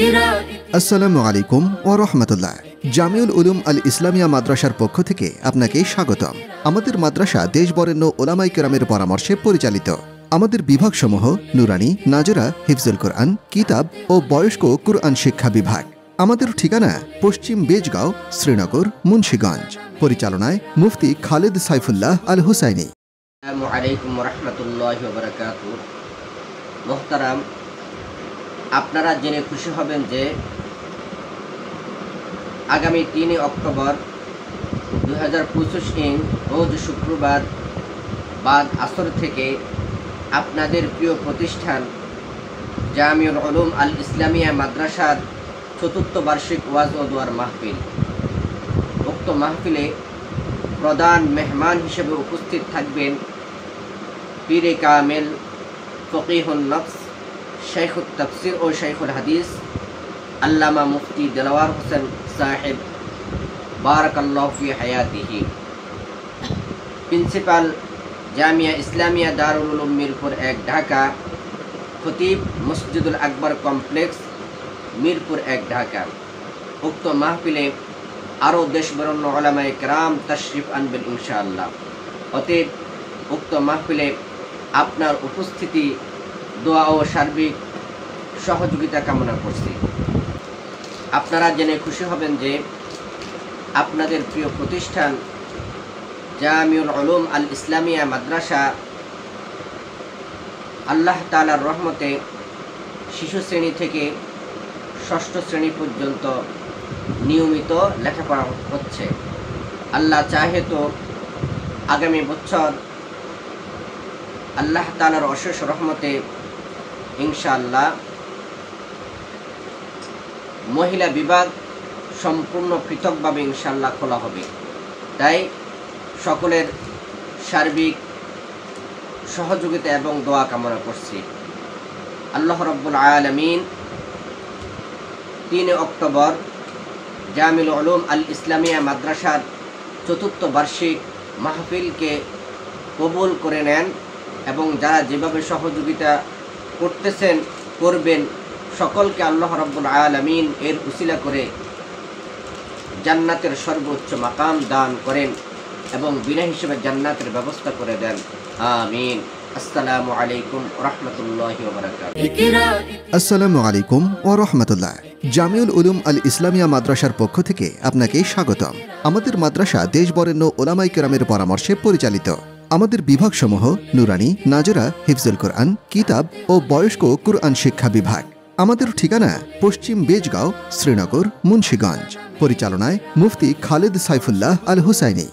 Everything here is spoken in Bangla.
আসসালামু আলাইকুম ওয়া রাহমাতুল্লাহ। জামিউল উলুম আল ইসলামিয়া মাদ্রাসার পক্ষ থেকে আপনাকে স্বাগতম। আমাদের মাদ্রাসা দেশ বরেণ্য ওলামায়ে কেরামের পরামর্শে পরিচালিত। আমাদের বিভাগসমূহ নুরানি, নাজরা, হিফজুল কোরআন, কিতাব ও বয়স্ক কুরআন শিক্ষা বিভাগ। আমাদের ঠিকানা পশ্চিম বেজগাঁও, শ্রীনগর, মুন্সিগঞ্জ। পরিচালনায় মুফতি খালেদ সাইফুল্লাহ আল হুসাইনি। আসসালামু আলাইকুম ওয়া রাহমাতুল্লাহি ওয়া বারাকাতুহু। মুহতারাম, আপনারা জেনে খুশি হবেন যে আগামী 3 অক্টোবর 2025 রোজ শুক্রবার বাদ আসর থেকে আপনাদের প্রিয় প্রতিষ্ঠান জামিউল উলুম আল ইসলামিয়া মাদ্রাসার ৪র্থ বার্ষিক ওয়াজ ও দোয়ার মাহফিল। উক্ত মাহফিলে প্রধান মেহমান হিসেবে উপস্থিত থাকবেন পীরে কামেল, ফকিহুন নফস, শাইখুত তাফসির ও শাইখুল হাদিস আল্লামা মুফতি দেলাওয়ার হোসেন সাহেব বারাকাল্লাহু ফি হায়াতিহি। প্রিন্সিপাল জামিয়া ইসলামিয়া দারুল উলুম মিরপুর 1 ঢাকা। খতিব মসজিদুল আকবর কমপ্লেক্স মিরপুর 1 ঢাকা। উক্ত মাহফিলে আরও দেশ বরেণ্য উলামায়ে কেরাম তাশরিফ আনবেন ইনশাআল্লাহ। অতএব উক্ত মাহফিলে আপনার উপস্থিতি, দোয়া ও সার্বিক সহযোগিতা কামনা করছি। আপনারা জেনে খুশি হবেন যে আপনাদের প্রিয় প্রতিষ্ঠান জামিউল উলুম আল ইসলামিয়া মাদ্রাসা আল্লাহ তাআলার রহমতে শিশু শ্রেণী থেকে ষষ্ঠ শ্রেণী পর্যন্ত নিয়মিত লেখাপড়া হচ্ছে। আল্লাহ চাহে তো আগামী বছর আল্লাহ তাআলার অশেষ রহমতে ইনশাআল্লাহ মহিলা বিভাগ সম্পূর্ণ পৃথকভাবে ইনশাআল্লাহ খোলা হবে। তাই সকলের সার্বিক সহযোগিতা এবং দোয়া কামনা করছি। আল্লাহ রাব্বুল আলামিন 3 অক্টোবর জামিউল উলুম আল ইসলামিয়া মাদ্রাসার ৪র্থ বার্ষিক মাহফিলকে কবুল করে নেন এবং যারা যেভাবে সহযোগিতা করতেছেন, করবেন, সকলকে আল্লাহ রাব্বুল আলামিন এর উসিলা করে জান্নাতের সর্বোচ্চ মাকাম দান করেন এবং বিনা হিসেবে জান্নাতের ব্যবস্থা করে দেন। আমিন। আসসালামু আলাইকুম ওয়া রাহমাতুল্লাহি ওয়া বারাকাতুহু। আসসালামু আলাইকুম ওয়া রাহমাতুল্লাহ। জামিউল উলুম আল ইসলামিয়া মাদ্রাসার পক্ষ থেকে আপনাকে স্বাগতম। আমাদের মাদ্রাসা দেশ বরেণ্য ওলামায়ে কেরামের পরামর্শে পরিচালিত। আমাদের বিভাগসমূহ নুরানি, নাজরা, হিফজুল কোরআন, কিতাব ও বয়স্ক কুরআন শিক্ষা বিভাগ। আমাদের ঠিকানা পশ্চিম বেজগাঁও, শ্রীনগর, মুন্সিগঞ্জ। পরিচালনায় মুফতি খালেদ সাইফুল্লাহ আল হুসাইনি।